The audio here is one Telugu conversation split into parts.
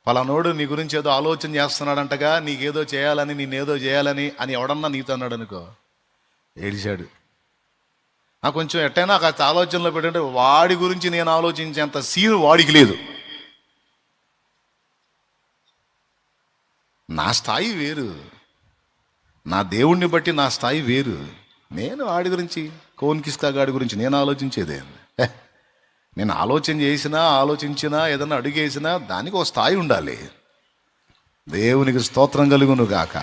ఫలానోడు నీ గురించి ఏదో ఆలోచన చేస్తున్నాడంటగా, నీకేదో చేయాలని, నేనేదో చేయాలని అని ఎవడన్నా నీతో అన్నాడు అనుకో, ఏడిచాడు. కొంచెం ఎట్టైనా కాస్త ఆలోచనలో పెట్టంటే వాడి గురించి నేను ఆలోచించేంత సీను వాడికి లేదు. నా స్థాయి వేరు, నా దేవుణ్ణి బట్టి నా స్థాయి వేరు. నేను వాడి గురించి, కోన్కిస్కా గాడి గురించి నేను ఆలోచించేదే. నేను ఆలోచించినా ఏదన్నా అడుగేసినా దానికి ఒక స్థాయి ఉండాలి. దేవునికి స్తోత్రం కలుగును గాక.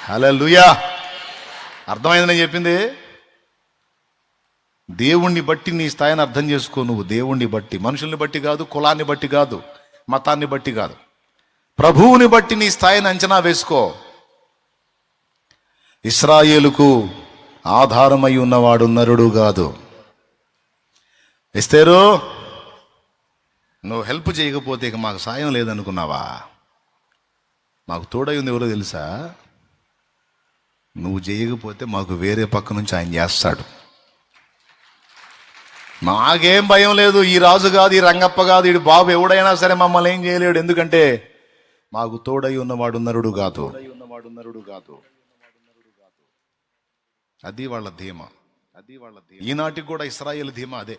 హల్లెలూయా. అర్థమైంది నేను చెప్పింది? దేవుణ్ణి బట్టి నీ స్థాయిని అర్థం చేసుకో. నువ్వు దేవుణ్ణి బట్టి, మనుషుల్ని బట్టి కాదు, కులాన్ని బట్టి కాదు, మతాన్ని బట్టి కాదు, ప్రభువుని బట్టి నీ స్థాయిని అంచనా వేసుకో. ఇశ్రాయేలుకు ఆధారమై ఉన్నవాడు నరుడు కాదు. ఎస్తేరు, నువ్వు హెల్ప్ చేయకపోతే ఇక మాకు సాయం లేదనుకున్నావా? మాకు తోడై ఉంది ఎవరో తెలుసా? నువ్వు చేయకపోతే మాకు వేరే పక్క నుంచి ఆయన చేస్తాడు. నాకేం భయం లేదు. ఈ రాజు కాదు, ఈ రంగప్ప కాదు, ఈ బాబు ఎవడైనా సరే మమ్మల్ని ఏం చేయలేడు. ఎందుకంటే మాకు తోడై ఉన్నవాడు నరుడు కాదు. అది వాళ్ళ ధీమా. ఈనాటికి కూడా ఇశ్రాయేలు ధీమా అదే.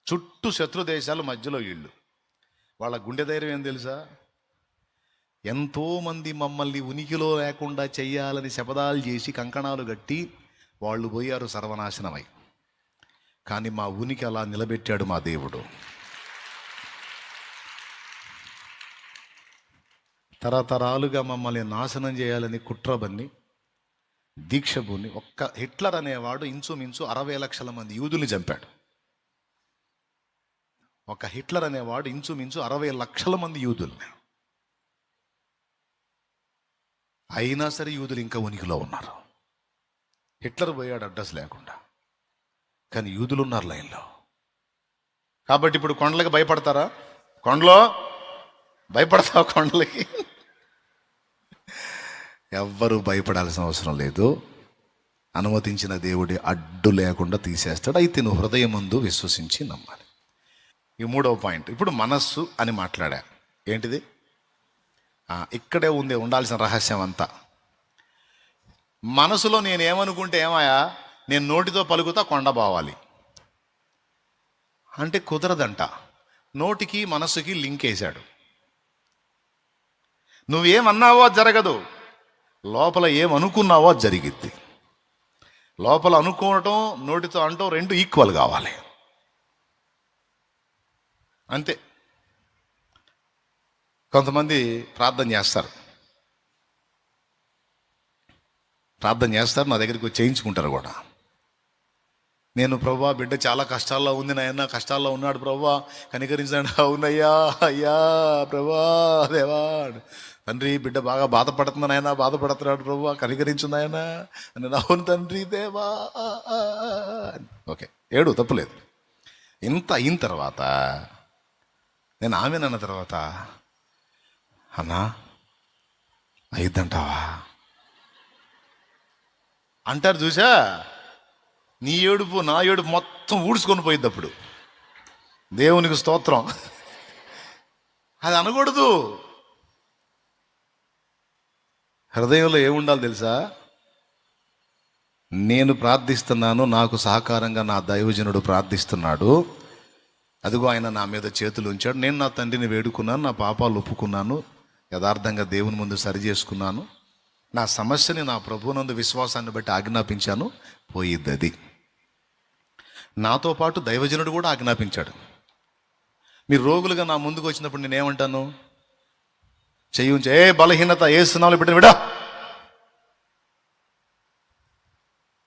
చుట్టూ శత్రు దేశాలు, మధ్యలో ఇళ్ళు. వాళ్ళ గుండె ధైర్యం ఏం తెలుసా? ఎంతోమంది మమ్మల్ని ఉనికిలో లేకుండా చెయ్యాలని శపథాలు చేసి కంకణాలు కట్టి వాళ్ళు పోయారు సర్వనాశనమై. కానీ మా ఉనికి అలా నిలబెట్టాడు మా దేవుడు. తరతరాలుగా మమ్మల్ని నాశనం చేయాలని కుట్రబన్ని దీక్షభూని ఒక్క హిట్లర్ అనేవాడు ఇంచుమించు 60 లక్షల మంది యూదుల్ని చంపాడు. ఒక హిట్లర్ అనేవాడు ఇంచుమించు 60 లక్షల మంది యూదుల్ని. అయినా సరే యూదులు ఇంకా ఉనికిలో ఉన్నారు. హిట్లర్ పోయాడు అడ్రస్ లేకుండా, కానీ యూదులు ఉన్నారు లైన్లో. కాబట్టి ఇప్పుడు కొండలకి భయపడతారా? కొండలో భయపడతావా? కొండలకి ఎవ్వరూ భయపడాల్సిన అవసరం లేదు. అనుమతించిన దేవుడి అడ్డు లేకుండా తీసేస్తాడు. అయితే నువ్వు హృదయం ముందు విశ్వసించి నమ్మాలి. ఈ 3వ పాయింట్. ఇప్పుడు మనస్సు అని మాట్లాడా. ఏంటిది? ఇక్కడే ఉండాల్సిన రహస్యం అంతా. మనసులో నేనేమనుకుంటే ఏమయ్యా, నేను నోటితో పలుకుతా కొండ పోవాలి అంటే కుదరదంట. నోటికి మనస్సుకి లింక్ వేశాడు. నువ్వేమన్నావో జరగదు, లోపల ఏమనుకున్నావో జరిగిద్ది. లోపల అనుకోవటం, నోటితో అంటూ రెండు ఈక్వల్ కావాలి, అంతే. కొంతమంది ప్రార్థన చేస్తారు, నా దగ్గరికి వచ్చి చేయించుకుంటారు కూడా. నేను ప్రభువా బిడ్డ చాలా కష్టాల్లో ఉంది నాయన, కష్టాల్లో ఉన్నాడు ప్రభువా కనికరించండి. అవునయ్యా, అయ్యా ప్రభువా దేవా, తండ్రి బిడ్డ బాగా బాధపడుతుంది నాయన, బాధపడుతున్నాడు ప్రభువా కనికరించు నాయన. నేను అవును తండ్రి దేవా. ఓకే, ఏడు తప్పులేదు. ఇంత అయిన తర్వాత నేను ఆమెనన్న తర్వాత, అన్నా అయిద్దంటావా అంటారు. చూసా, నీ ఏడుపు నా ఏడుపు మొత్తం ఊడ్చుకొని పోయిద్ది. అప్పుడు దేవునికి స్తోత్రం. అది అనకూడదు. హృదయంలో ఏముండాలి తెలుసా? నేను ప్రార్థిస్తున్నాను, నాకు సహకారంగా నా దైవజనుడు ప్రార్థిస్తున్నాడు, అదిగో ఆయన నా మీద చేతులు ఉంచాడు, నేను నా తండ్రిని వేడుకున్నాను, నా పాపాలు ఒప్పుకున్నాను, యథార్థంగా దేవుని ముందు సరి చేసుకున్నాను, నా సమస్యని నా ప్రభువునందు విశ్వాసాన్ని బట్టి ఆజ్ఞాపించాను, పోయిద్ది. అది నాతో పాటు దైవజనుడు కూడా ఆజ్ఞాపించాడు. మీరు రోగులుగా నా ముందుకు వచ్చినప్పుడు నేనేమంటాను? చెయ్యి ఏ బలహీనత ఏ సున్నాలు పెట్టిన విడా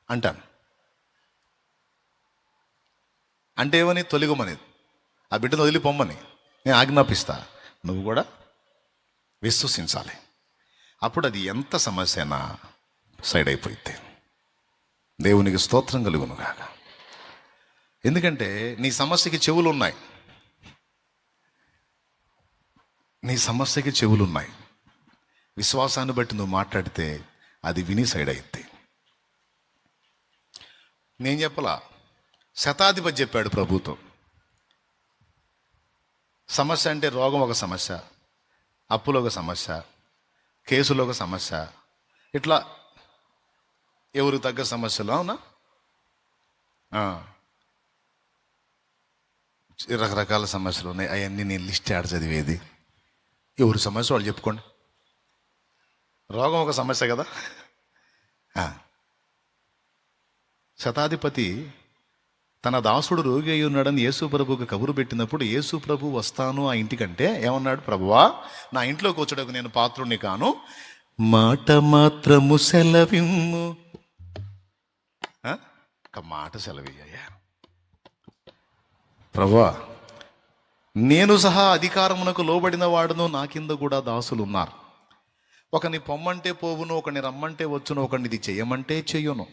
అంటాను. అంటే ఏమని? తొలిగమని, ఆ బిడ్డను వదిలిపోమ్మని నేను ఆజ్ఞాపిస్తా. నువ్వు కూడా విశ్వసించాలి. అప్పుడు అది ఎంత సమస్య అయినా సైడ్ అయిపోయింది. దేవునికి స్తోత్రం కలుగును కాక. ఎందుకంటే నీ సమస్యకి చెవులు ఉన్నాయి, నీ సమస్యకి చెవులు ఉన్నాయి. విశ్వాసాన్ని బట్టి నువ్వు మాట్లాడితే అది విని సైడ్ అయింది. నేను చెప్పలా, శతాధిపతి చెప్పాడు ప్రభుత్వం. సమస్య అంటే రోగం ఒక సమస్య, అప్పులో ఒక సమస్య, కేసులో ఒక సమస్య, ఇట్లా ఎవరికి తగ్గ సమస్యలు. అవునా? ఆ, రకరకాల సమస్యలు ఉన్నాయి. అవన్నీ నేను లిస్ట్ ఆడ చదివేది. ఎవరి సమస్య వాళ్ళు చెప్పుకోండి. రోగం ఒక సమస్య కదా. ఆ, శతాధిపతి తన దాసుడు రోగి అయి ఉన్నాడని యేసు ప్రభువుకి కబురు పెట్టినప్పుడు యేసు ప్రభు వస్తాను ఆ ఇంటికంటే ఏమన్నాడు? ప్రభువా, నా ఇంట్లోకి వచ్చుటకు నేను పాత్రుణ్ణి కాను, మాట మాత్రము సెలవిమ్ము. ఒక మాట సెలవయ్యా ప్రభువా, నేను సహా అధికారమునకు లోబడిన వాడును, నా కింద కూడా దాసులు ఉన్నారు. ఒకని పొమ్మంటే పోవును, ఒకని రమ్మంటే వచ్చును, ఒకని ఇది చెయ్యమంటే చెయ్యును.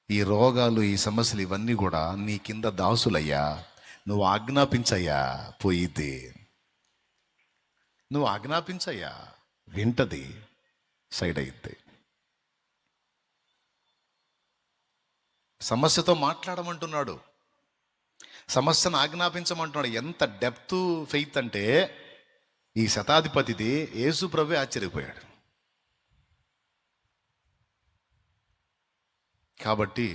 ఈ రోగాలు, ఈ సమస్యలు ఇవన్నీ కూడా నీ కింద దాసులయ్యా. నువ్వు ఆజ్ఞాపించయ్యా, పోయిద్ది. నువ్వు ఆజ్ఞాపించయ్యా, వింటది, సైడ్ అయ్యిద్ది. సమస్యతో మాట్లాడమంటున్నాడు, సమస్యను ఆజ్ఞాపించమంటున్నాడు. ఎంత డెప్త్ ఫెయిత్ అంటే ఈ శతాధిపతిది యేసు ప్రభువే ఆశ్చర్యపోయాడు. కాబట్టి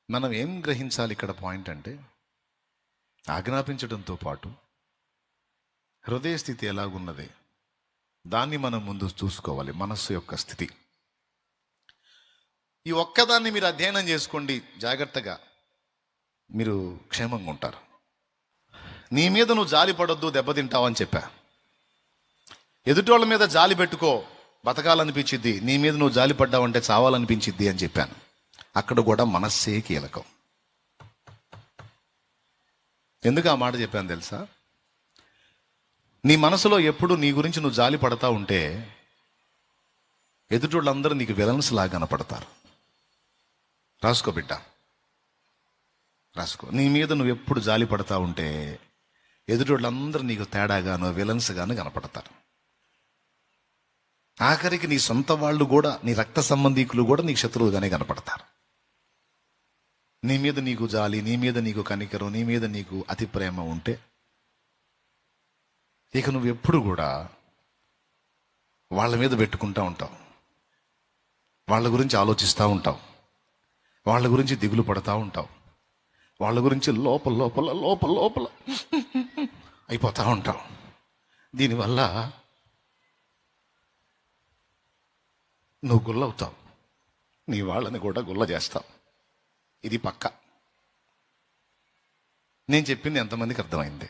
మనం ఏం గ్రహించాలి ఇక్కడ? పాయింట్ అంటే ఆజ్ఞాపించడంతో పాటు హృదయ స్థితి ఎలాగున్నది దాన్ని మనం ముందు చూసుకోవాలి. మనస్సు యొక్క స్థితి. ఈ ఒక్కదాన్ని మీరు అధ్యయనం చేసుకోండి జాగ్రత్తగా, మీరు క్షేమంగా ఉంటారు. నీ మీద నువ్వు జాలి పడొద్దు, దెబ్బతింటావని చెప్పా. ఎదుటోళ్ళ మీద జాలి పెట్టుకో, బతకాలనిపించిద్ది. నీ మీద నువ్వు జాలి పడ్డావంటే చావాలనిపించిద్ది అని చెప్పాను. అక్కడ కూడా మనస్సే కీలకం. ఎందుకు ఆ మాట చెప్పాను తెలుసా? నీ మనసులో ఎప్పుడు నీ గురించి నువ్వు జాలి పడతా ఉంటే ఎదుటోళ్ళందరూ నీకు విలన్స్ లాగా కనపడతారు. రాసుకో బిడ్డ, రాసుకో. నీ మీద నువ్వు ఎప్పుడు జాలి పడతా ఉంటే ఎదుటోళ్ళందరూ నీకు తేడాగాను, విలన్స్ గాను కనపడతారు. ఆఖరికి నీ సొంత వాళ్ళు కూడా, నీ రక్త సంబంధీకులు కూడా నీకు శత్రువుగానే కనపడతారు. నీ మీద నీకు జాలి, నీ మీద నీకు కనికరం, నీ మీద నీకు అతి ప్రేమ ఉంటే ఇక నువ్వు ఎప్పుడు కూడా వాళ్ళ మీద పెట్టుకుంటూ ఉంటావు, వాళ్ళ గురించి ఆలోచిస్తూ ఉంటావు, వాళ్ళ గురించి దిగులు పడతా ఉంటావు, వాళ్ళ గురించి లోపల లోపల లోపల లోపల అయిపోతూ ఉంటావు. దీనివల్ల నువ్వు గుల్లవుతావు, నీ వాళ్ళని కూడా గుల్ల చేస్తావు. ఇది పక్క. నేను చెప్పింది ఎంతమందికి అర్థమైంది?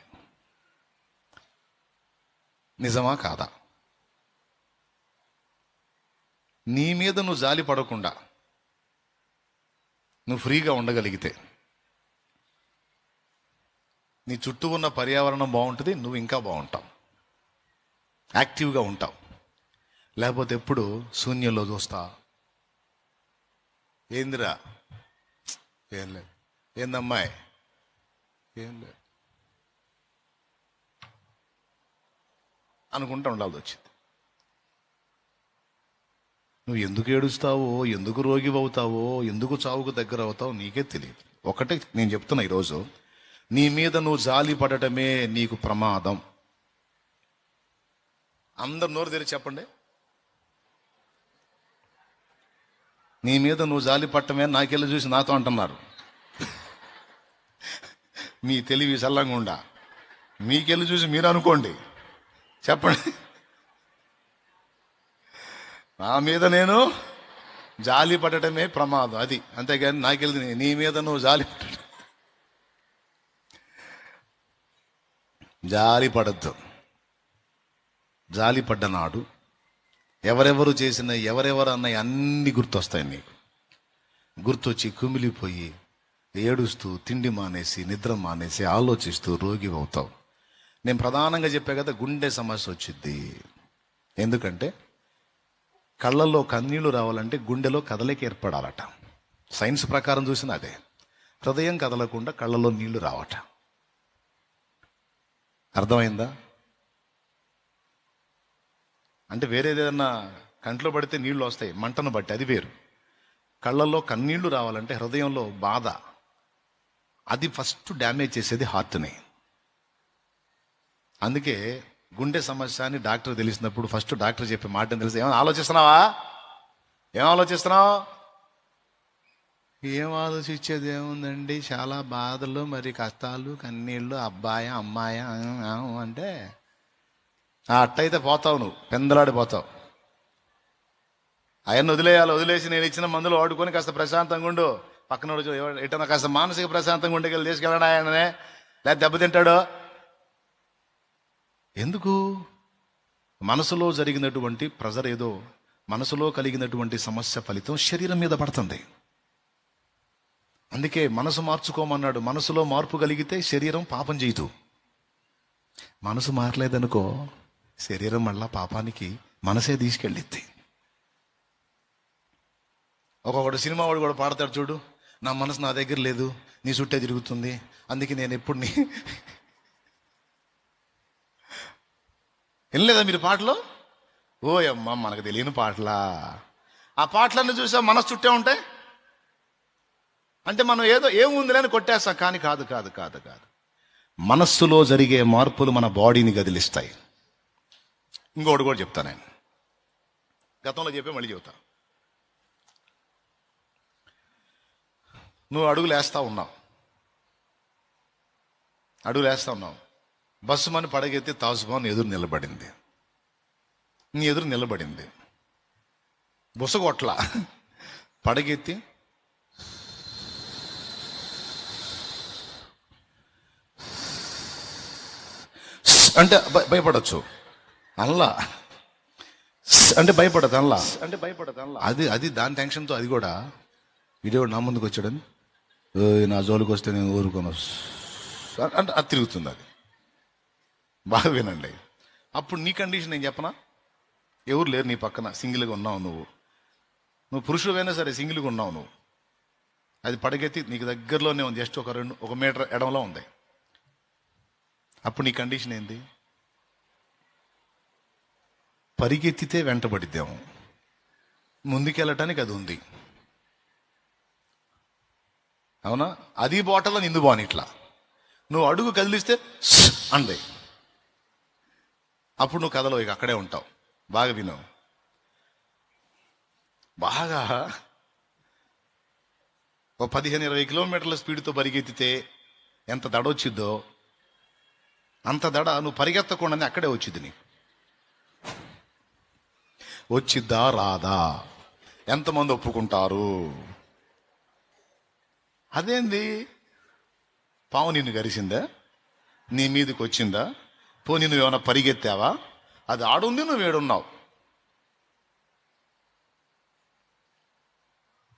నిజమా కాదా? నీ మీద నువ్వు జాలి పడకుండా నువ్వు ఫ్రీగా ఉండగలిగితే నీ చుట్టూ ఉన్న పర్యావరణం బాగుంటుంది, నువ్వు ఇంకా బాగుంటావు, యాక్టివ్గా ఉంటావు. లేకపోతే ఎప్పుడు శూన్యంలో చూస్తా, ఏందిరా, ఏం లేదు, ఏందమ్మాయి, ఏం లేదు అనుకుంటా ఉండాల్సి వచ్చింది. నువ్వు ఎందుకు ఏడుస్తావో, ఎందుకు రోగి అవుతావో, ఎందుకు చావుకు దగ్గర అవుతావో నీకే తెలియదు. ఒకటే నేను చెప్తున్నా ఈరోజు, నీ మీద నువ్వు జాలి పడటమే నీకు ప్రమాదం. అందరు నోరు తెరిచి చెప్పండి. నీ మీద నువ్వు జాలి పట్టమే నాకెళ్ళి చూసి నాతో అంటున్నారు. మీ తెలివి చల్లంగా ఉండా, మీకెళ్ళి చూసి మీరు అనుకోండి. చెప్పండి, నా మీద నేను జాలి పడటమే ప్రమాదం, అది. అంతేగాని నాకెళ్ళి నీ మీద నువ్వు జాలి పడద్దు. జాలి పడ్డనాడు ఎవరెవరు చేసిన, ఎవరెవరు అన్నవి అన్నీ గుర్తొస్తాయి నీకు. గుర్తొచ్చి కుమిలిపోయి ఏడుస్తూ, తిండి మానేసి, నిద్ర మానేసి, ఆలోచిస్తూ రోగి అవుతావు. నేను ప్రధానంగా చెప్పా కదా, గుండె సమస్య వచ్చింది. ఎందుకంటే కళ్ళల్లో కన్నీళ్లు రావాలంటే గుండెలో కదలిక ఏర్పడాలట. సైన్స్ ప్రకారం చూసిన అదే. హృదయం కదలకుండా కళ్ళలో నీళ్లు రావట. అర్థమైందా? అంటే వేరేదేదన్నా కంట్లో పడితే నీళ్లు వస్తాయి, మంటను బట్టి, అది వేరు. కళ్ళల్లో కన్నీళ్లు రావాలంటే హృదయంలో బాధ, అది ఫస్ట్ డ్యామేజ్ చేసేది హార్ట్ని. అందుకే గుండె సమస్య అని డాక్టర్ తెలిసినప్పుడు ఫస్ట్ డాక్టర్ చెప్పే మాట ఏం తెలుసు? ఏమైనా ఆలోచిస్తున్నావా? ఏం ఆలోచిస్తున్నావు? ఏం ఆలోచించేది ఏముందండి, చాలా బాధలు, మరి కష్టాలు, కన్నీళ్ళు, అబ్బాయి అమ్మాయి అంటే అట్టయితే పోతావు, నువ్వు పెందలాడిపోతావు. అవన్నీ వదిలేయాలి. వదిలేసి నేను ఇచ్చిన మందులు వాడుకొని కాస్త ప్రశాంతంగా ఉండు. పక్కన ఎటన్నా కాస్త మానసిక ప్రశాంతంగా ఉండేకెళ్ళి తీసుకెళ్ళడా ఆయననే, లేదా దెబ్బతింటాడు. ఎందుకు? మనసులో జరిగినటువంటి ప్రెజర్ ఏదో, మనసులో కలిగినటువంటి సమస్య ఫలితం శరీరం మీద పడుతుంది. అందుకే మనసు మార్చుకోమన్నాడు. మనసులో మార్పు కలిగితే శరీరం పాపం చేయదు. మనసు మారలేదనుకో, శరీరం మళ్ళా పాపానికి మనసే తీసుకెళ్ళిద్ది. ఒక్కొక్కడు సినిమా వాడు కూడా పాడతాడు చూడు, నా మనసు నా దగ్గర లేదు, నీ చుట్టే తిరుగుతుంది, అందుకే నేను ఎప్పుడు వినలేదా మీరు పాటలు? ఓ అమ్మ, మనకు తెలియని పాటలా? ఆ పాటలన్నీ చూసా మనసు చుట్టే ఉంటాయి అంటే మనం ఏదో ఏముందిలే అని కొట్టేస్తాం. కానీ కాదు కాదు కాదు కాదు మనస్సులో జరిగే మార్పులు మన బాడీని కదిలిస్తాయి. ఇంకోటి కూడా చెప్తాను, నేను గతంలో చెప్పే మళ్ళీ చెబుతా. నువ్వు అడుగులు వేస్తా ఉన్నావు, బస్సు మని పడగెత్తి తాజుబాన్ ఎదురు నిలబడింది. నీ ఎదురు నిలబడింది, బుసగొట్ల పడగెత్తి అంటే భయపడచ్చు అల్లా, అంటే భయపడదు అల్లా, అది దాని టెన్షన్తో అది కూడా వీడియో నా ముందుకు వచ్చాడని నా జోలికి వస్తే నేను ఊరుకోను అంటే అది తిరుగుతుంది. అది బాగా వినండి. అప్పుడు నీ కండిషన్ నేను చెప్పనా? ఎవరు లేరు నీ పక్కన, సింగిల్గా ఉన్నావు నువ్వు పురుషుడైనా సరే సింగిల్గా ఉన్నావు నువ్వు. అది పడగెత్తి నీకు దగ్గరలోనే ఉంది, జస్ట్ ఒక మీటర్ ఎడంలో ఉంది. అప్పుడు నీ కండిషన్ ఏంది? పరిగెత్తితే వెంటబడిద్దాము, ముందుకెళ్ళటానికి అది ఉంది. అవునా? అది బాటలో నిందు బాని ఇట్లా నువ్వు అడుగు కదిలిస్తే అంది. అప్పుడు నువ్వు కథలో ఇక అక్కడే ఉంటావు. బాగా విను. బాగా ఒక 15-20 కిలోమీటర్ల స్పీడ్తో పరిగెత్తితే ఎంత దడ వచ్చిద్దో అంత దడ నువ్వు పరిగెత్తకుండానే అక్కడే వచ్చింది. నీకు వచ్చిద్దా రాదా? ఎంతమంది ఒప్పుకుంటారు? అదేంది, పాము నిన్ను గరిసిందా? నీ మీదకి వచ్చిందా? పోనీ నువ్వేమైనా పరిగెత్తావా? అది ఆడుంది, నువ్వు ఏడున్నావు.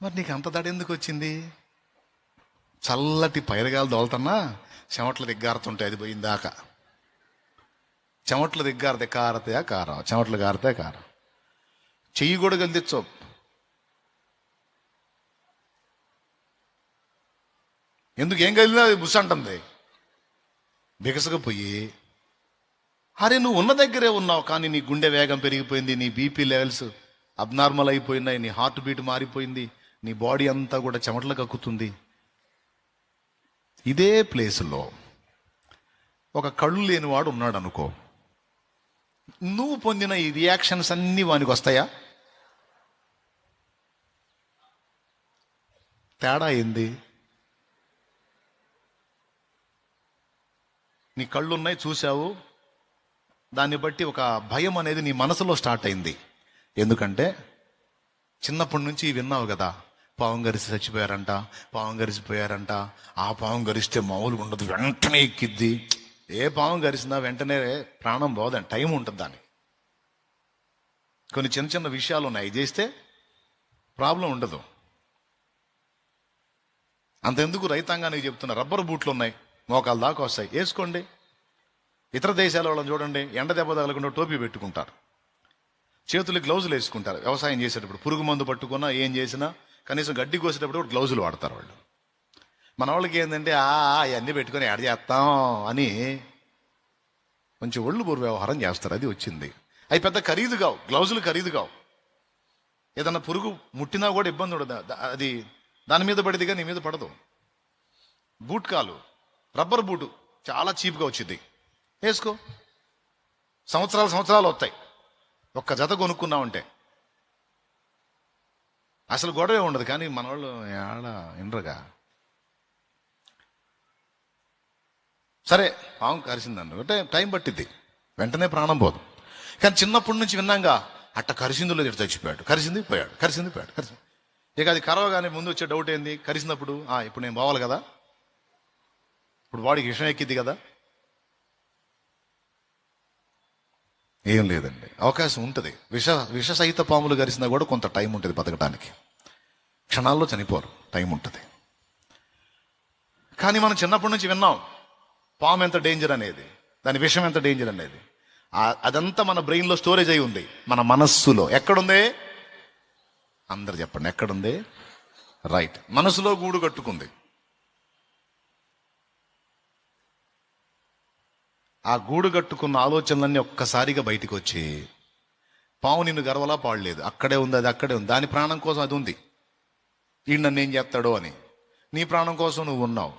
మరి నీకు అంత దడ ఎందుకు వచ్చింది? చల్లటి పైరగాలు దోలుతున్నా చెమట్లు దిగ్గారుతుంటాయి. అది పోయిందాకా చెమట్లు దిగ్గారితే కారతే కారం, చెమట్లు గారితే కారం. చెయ్యి కూడా గెలిచో. ఎందుకు? ఏం కలిగినా అది బుస్ అంటుంది. బిగసకపోయి అరే నువ్వు ఉన్న దగ్గరే ఉన్నావు, కానీ నీ గుండె వేగం పెరిగిపోయింది, నీ బీపీ లెవెల్స్ అబ్నార్మల్ అయిపోయినాయి, నీ హార్ట్ బీట్ మారిపోయింది, నీ బాడీ అంతా కూడా చెమటలు కక్కుతుంది. ఇదే ప్లేస్లో ఒక కళ్ళు లేనివాడు ఉన్నాడు అనుకో, నువ్వు పొందిన ఈ రియాక్షన్స్ అన్నీ వానికి వస్తాయా? తేడా ఏంది? నీ కళ్ళు ఉన్నాయి, చూసావు, దాన్ని బట్టి ఒక భయం అనేది నీ మనసులో స్టార్ట్ అయింది. ఎందుకంటే చిన్నప్పటి నుంచి విన్నావు కదా, పావం గరిసి చచ్చిపోయారంట, పావం గరిసిపోయారంట, ఆ పావం గరిస్తే మామూలుగా ఉండదు, వెంటనే ఎక్కిద్ది. ఏ పావం గరిసినా వెంటనే ప్రాణం పోదని టైం ఉంటుంది దానికి. కొన్ని చిన్న చిన్న విషయాలు ఉన్నాయి, చేస్తే ప్రాబ్లం ఉండదు. అంతెందుకు రైతాంగానికి చెప్తున్నా, రబ్బర్ బూట్లు ఉన్నాయి, మోకాల దాకా వస్తాయి, వేసుకోండి. ఇతర దేశాల వాళ్ళని చూడండి, ఎండ దెబ్బ తగలకుండా టోపీ పెట్టుకుంటారు, చేతులు గ్లౌజులు వేసుకుంటారు. వ్యవసాయం చేసేటప్పుడు పురుగు మందు పట్టుకున్నా ఏం చేసినా కనీసం గడ్డి కోసేటప్పుడు కూడా గ్లౌజులు వాడతారు వాళ్ళు. మన వాళ్ళకి ఏంటంటే అవన్నీ పెట్టుకొని యాడ్ చేస్తాం అని కొంచెం ఒళ్ళు బోరు వ్యవహారం చేస్తారు. అది వచ్చింది. అవి పెద్ద ఖరీదు కావు, గ్లౌజులు ఖరీదు కావు. ఏదన్నా పురుగు ముట్టినా కూడా ఇబ్బంది ఉండదు, అది దాని మీద పడిదిగా నీ మీద పడదు. బూట్ కాలు, రబ్బర్ బూటు చాలా చీప్గా వచ్చింది, వేసుకో. సంవత్సరాలు వస్తాయి. ఒక్క జత కొనుక్కున్నామంటే అసలు గొడవే ఉండదు. కానీ మన వాళ్ళు ఏడ వినరుగా. సరే పాము కరిసిందండి అంటే టైం పట్టిద్ది, వెంటనే ప్రాణం పోదు. కానీ చిన్నప్పటి నుంచి విన్నాగా అట్ట కరిసిందో లేదు చచ్చిపోయాడు, కరిసింది పోయాడు, కరిసింది పోయాడు, కరిసింది. ఇక అది కరవగానే ముందు వచ్చే డౌట్ ఏంది, కరిసినప్పుడు ఇప్పుడు నేను పోవాలి కదా, ఇప్పుడు బాడీకి విషం ఎక్కిద్ది కదా. ఏం లేదండి, అవకాశం ఉంటుంది. విషసహిత పాములు కరిసినా కూడా కొంత టైం ఉంటుంది బతకడానికి. క్షణాల్లో చనిపోరు, టైం ఉంటుంది. కానీ మనం చిన్నప్పటి నుంచి విన్నాం పాము ఎంత డేంజర్ అనేది, దాని విషం ఎంత డేంజర్ అనేది. అదంతా మన బ్రెయిన్లో స్టోరేజ్ అయి ఉంది, మన మనస్సులో. ఎక్కడుంది అందరు చెప్పండి, ఎక్కడుంది? రైట్, మనసులో గూడు కట్టుకుంది. ఆ గూడు కట్టుకున్న ఆలోచనలన్నీ ఒక్కసారిగా బయటికి వచ్చి పాము నిన్ను గర్వలా పాడలేదు, అక్కడే ఉంది, అది అక్కడే ఉంది. దాని ప్రాణం కోసం అది ఉంది, ఈ నన్ను ఏం చేస్తాడో అని. నీ ప్రాణం కోసం నువ్వు ఉన్నావు.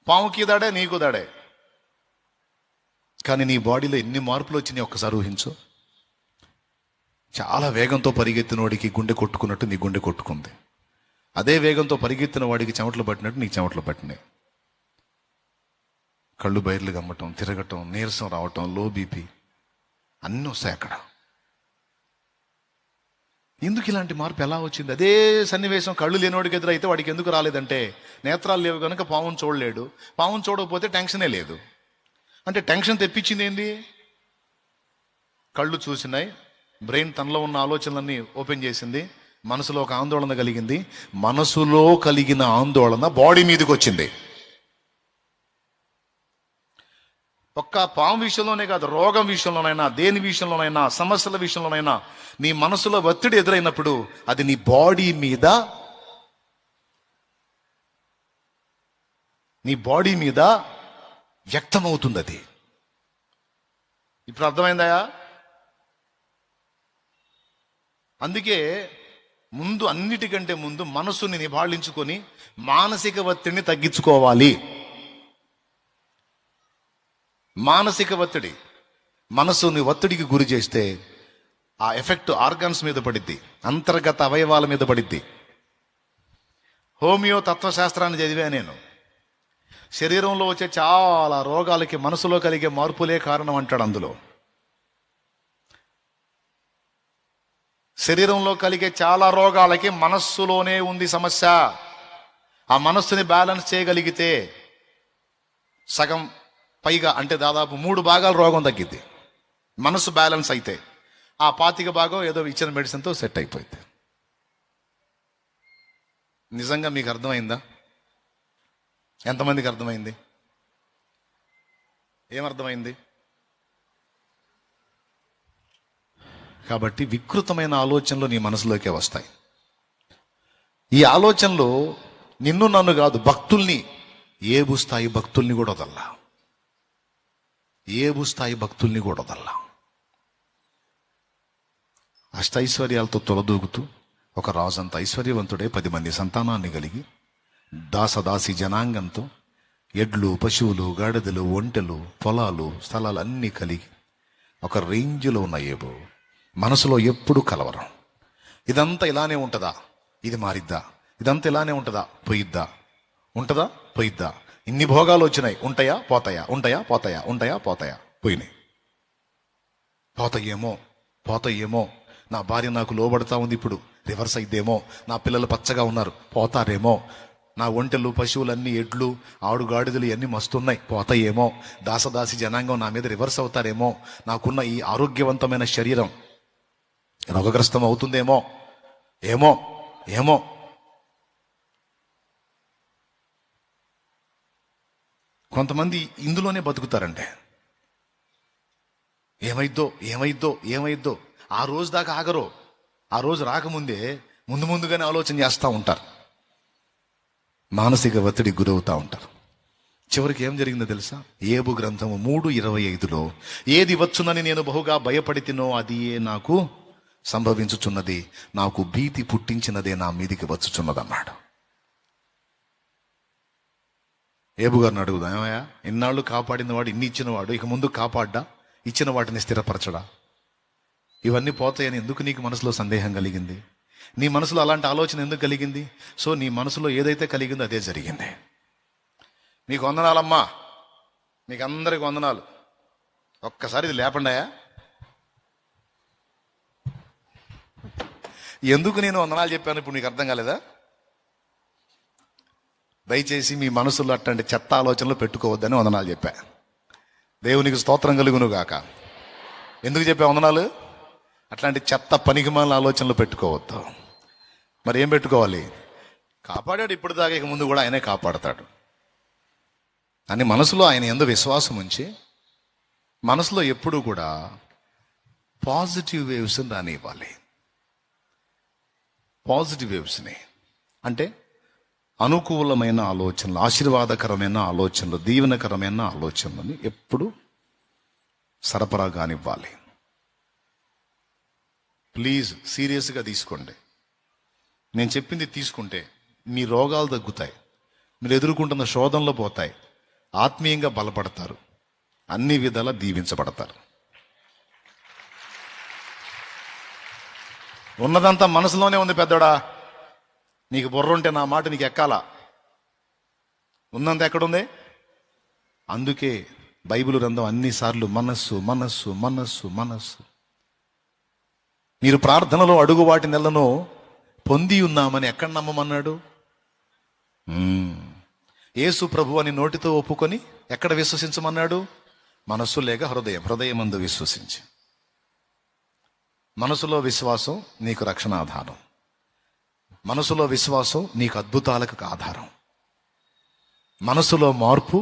పాముకి దాడే, నీకు దాడే. కానీ నీ బాడీలో ఎన్ని మార్పులు వచ్చినాయి ఒక్కసారి ఊహించు. చాలా వేగంతో పరిగెత్తిన వాడికి గుండె కొట్టుకున్నట్టు నీ గుండె కొట్టుకుంది. అదే వేగంతో పరిగెత్తిన వాడికి చెమటలు పట్టినట్టు నీకు చెమటలు పట్టినాయి. కళ్ళు బయర్లు గమ్మటం, తిరగటం, నీరసం రావటం, లో బీపీ అన్నీ వస్తాయి అక్కడ. ఎందుకు ఇలాంటి మార్పు ఎలా వచ్చింది? అదే సన్నివేశం కళ్ళు లేనివాడికి ఎదురైతే వాడికి ఎందుకు రాలేదంటే నేత్రాలు లేవు కనుక పామును చూడలేడు. పామును చూడకపోతే టెన్షనే లేదు. అంటే టెన్షన్ తెప్పించింది ఏంది? కళ్ళు చూసినాయి, బ్రెయిన్ తనలో ఉన్న ఆలోచనలన్నీ ఓపెన్ చేసింది, మనసులో ఒక ఆందోళన కలిగింది. మనసులో కలిగిన ఆందోళన బాడీ మీదకి వచ్చింది. ఒక్క పాము విషయంలోనే కాదు, రోగం విషయంలోనైనా, దేని విషయంలోనైనా, సమస్యల విషయంలోనైనా నీ మనసులో ఒత్తిడి ఎదురైనప్పుడు అది నీ బాడీ మీద వ్యక్తమవుతుంది. అది ఇప్పుడు అర్థమైందా? అందుకే అన్నిటికంటే ముందు మనసుని నివాళించుకొని మానసిక ఒత్తిడిని తగ్గించుకోవాలి. మానసిక ఒత్తిడి, మనసుని ఒత్తిడికి గురి చేస్తే ఆ ఎఫెక్ట్ ఆర్గాన్స్ మీద పడిద్ది, అంతర్గత అవయవాల మీద పడిద్ది. హోమియో తత్వశాస్త్రాన్ని చదివా నేను. శరీరంలో వచ్చే చాలా రోగాలకి మనసులో కలిగే మార్పులే కారణం అంటాడు. అందులో శరీరంలో కలిగే చాలా రోగాలకి మనస్సులోనే ఉంది సమస్య. ఆ మనస్సుని బ్యాలెన్స్ చేయగలిగితే సగం పైగా, అంటే దాదాపు 3 భాగాల రోగం తగ్గిద్ది. మనసు బ్యాలెన్స్ అయితే ఆ 25 భాగం ఏదో ఇచ్చిన మెడిసిన్తో సెట్ అయిపోయింది. నిజంగా మీకు అర్థమైందా? ఎంతమందికి అర్థమైంది? ఏమర్థమైంది? కాబట్టి వికృతమైన ఆలోచనలు నీ మనసులోకే వస్తాయి. ఈ ఆలోచనలు నిన్ను నన్ను కాదు, భక్తుల్ని, ఏబు స్థాయి భక్తుల్ని కూడా వదల్లా. ఏబు స్థాయి భక్తుల్ని కూడా వదల్లా. అష్టైశ్వర్యాలతో తొలదూగుతూ ఒక రాజంత ఐశ్వర్యవంతుడే 10 మంది సంతానాన్ని కలిగి దాసదాసి జనాంగంతో ఎడ్లు, పశువులు, గాడిదలు, ఒంటెలు, పొలాలు, స్థలాలు అన్నీ కలిగి ఒక రేంజ్లో ఉన్న ఏబు మనసులో ఎప్పుడు కలవరం. ఇదంతా ఇలానే ఉంటుందా? ఇది మారిద్దా? ఇదంతా ఇలానే ఉంటుందా? పోయిద్దా? ఉంటుందా? పోయిద్దా? ఇన్ని భోగాలు వచ్చినాయి, ఉంటాయా? పోతాయా? ఉంటాయా? పోతాయా? ఉంటాయా? పోతాయా? పోయినాయి. పోతాయేమో. నా భార్య నాకు లోబడతా ఉంది, ఇప్పుడు రివర్స్ అయిద్దేమో. నా పిల్లలు పచ్చగా ఉన్నారు, పోతారేమో. నా ఒంటెలు, పశువులన్నీ, ఎడ్లు, ఆడుగాడిదలు ఇవన్నీ మస్తున్నాయి, పోతాయేమో. దాసదాసి జనాంగం నా మీద రివర్స్ అవుతారేమో. నాకున్న ఈ ఆరోగ్యవంతమైన శరీరం రోగగ్రస్తం అవుతుందేమో. ఏమో. కొంతమంది ఇందులోనే బతుకుతారంటే ఏమైద్దో ఆ రోజు దాకా ఆగరు. ఆ రోజు రాకముందే ముందుగానే ఆలోచన చేస్తూ ఉంటారు, మానసిక ఒత్తిడి గురవుతూ ఉంటారు. చివరికి ఏం జరిగిందో తెలుసా? ఏబు గ్రంథము 3:25లో ఏది వచ్చునని నేను బహుగా భయపడితినో అది నాకు సంభవించుచున్నది, నాకు భీతి పుట్టించినదే నా మీదికి వచ్చుచున్నదన్నాడు. ఏబు గారిని అడుగుదాం, ఏమయ్యా ఇన్నాళ్ళు కాపాడిన వాడు, ఇన్ని ఇచ్చినవాడు ఇక ముందు కాపాడ్డా? ఇచ్చిన వాటిని స్థిరపరచడా? ఇవన్నీ పోతాయని ఎందుకు నీకు మనసులో సందేహం కలిగింది? నీ మనసులో అలాంటి ఆలోచన ఎందుకు కలిగింది? సో నీ మనసులో ఏదైతే కలిగిందో అదే జరిగింది. మీకు వందనాలమ్మా, మీకు అందరికి వందనాలు. ఒక్కసారి ఇది లేపండాయా? ఎందుకు నేను వందనాలు చెప్పాను ఇప్పుడు నీకు అర్థం కాలేదా? దయచేసి మీ మనసులో అట్లాంటి చెత్త ఆలోచనలు పెట్టుకోవద్దని వందనాలు చెప్పా. దేవునికి స్తోత్రం కలుగును గాక. ఎందుకు చెప్పా వందనాలు? అట్లాంటి చెత్త పనికిమాలిన ఆలోచనలు పెట్టుకోవద్దు. మరి ఏం పెట్టుకోవాలి? కాపాడాడు ఇప్పుడు దాకా, ఇక ముందు కూడా ఆయనే కాపాడతాడు అని మనసులో ఆయన యందు విశ్వాసం ఉంచి, మనసులో ఎప్పుడూ కూడా పాజిటివ్ వేవ్స్ని రానివ్వాలి. పాజిటివ్ వేవ్స్ని అంటే అనుకూలమైన ఆలోచనలు, ఆశీర్వాదకరమైన ఆలోచనలు, దీవెనకరమైన ఆలోచనలని ఎప్పుడు సరఫరా కానివ్వాలి. ప్లీజ్ సీరియస్గా తీసుకోండి. నేను చెప్పింది తీసుకుంటే మీ రోగాలు తగ్గుతాయి, మీరు ఎదుర్కొంటున్న శోధనలు పోతాయి, ఆత్మీయంగా బలపడతారు, అన్ని విధాలా దీవించబడతారు. ఉన్నదంతా మనసులోనే ఉంది పెద్దోడా. నీకు బుర్ర ఉంటే నా మాట నీకు ఎక్కాలా? ఉన్నంత ఎక్కడుంది? అందుకే బైబిల్ గ్రంథం అన్నిసార్లు మనస్సు మనస్సు మనస్సు మనస్సు. మీరు ప్రార్థనలో అడుగు వాటి నెలను పొంది ఉన్నామని ఎక్కడ నమ్మమన్నాడు? యేసు ప్రభు అని నోటితో ఒప్పుకొని ఎక్కడ విశ్వసించమన్నాడు? మనస్సు లేక హృదయం, హృదయమందు విశ్వసించి. మనసులో విశ్వాసం నీకు రక్షణ ఆధారం. మనసులో విశ్వాసం నీకు అద్భుతాలకు ఆధారం. మనసులో మార్పు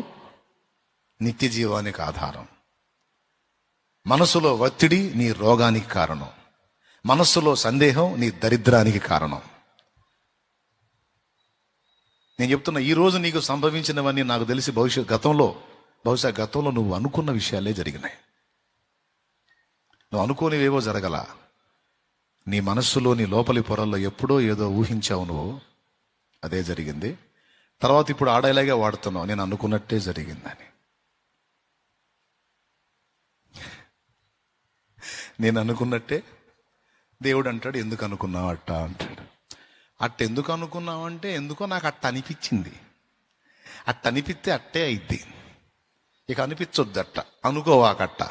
నిత్య జీవానికి ఆధారం. మనసులో ఒత్తిడి నీ రోగానికి కారణం. మనస్సులో సందేహం నీ దరిద్రానికి కారణం. నేను చెప్తున్నా, ఈరోజు నీకు సంభవించినవన్నీ నాకు తెలిసి బహుశా గతంలో నువ్వు అనుకున్న విషయాలే జరిగినాయి. నువ్వు అనుకోనివేవో జరగల. నీ మనస్సులో నీ లోపలి పొరల్లో ఎప్పుడో ఏదో ఊహించావు నువ్వు, అదే జరిగింది. తర్వాత ఇప్పుడు ఆడేలాగే వాడుతున్నావు, నేను అనుకున్నట్టే జరిగిందని. నేను అనుకున్నట్టే దేవుడు అంటాడు, ఎందుకు అనుకున్నావు అట్ట అంటాడు. అట్ట ఎందుకు అనుకున్నావు అంటే, ఎందుకో నాకు అట్ట అనిపించింది. అట్ట అనిపిస్తే అట్టే అయిద్ది, ఇక అనిపించొద్దు అట్ట, అనుకోవాకట్ట.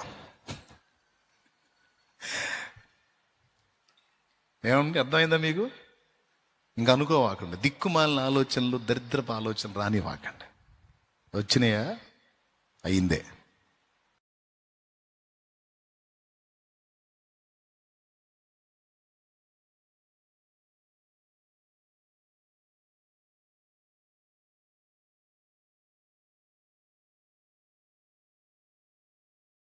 ఏమండి, అర్థమైందా మీకు? ఇంకా అనుకోవాకండి. దిక్కుమాలిన ఆలోచనలు, దరిద్రపు ఆలోచనలు రానివ్వకండి. వచ్చినాయా? అయిందే.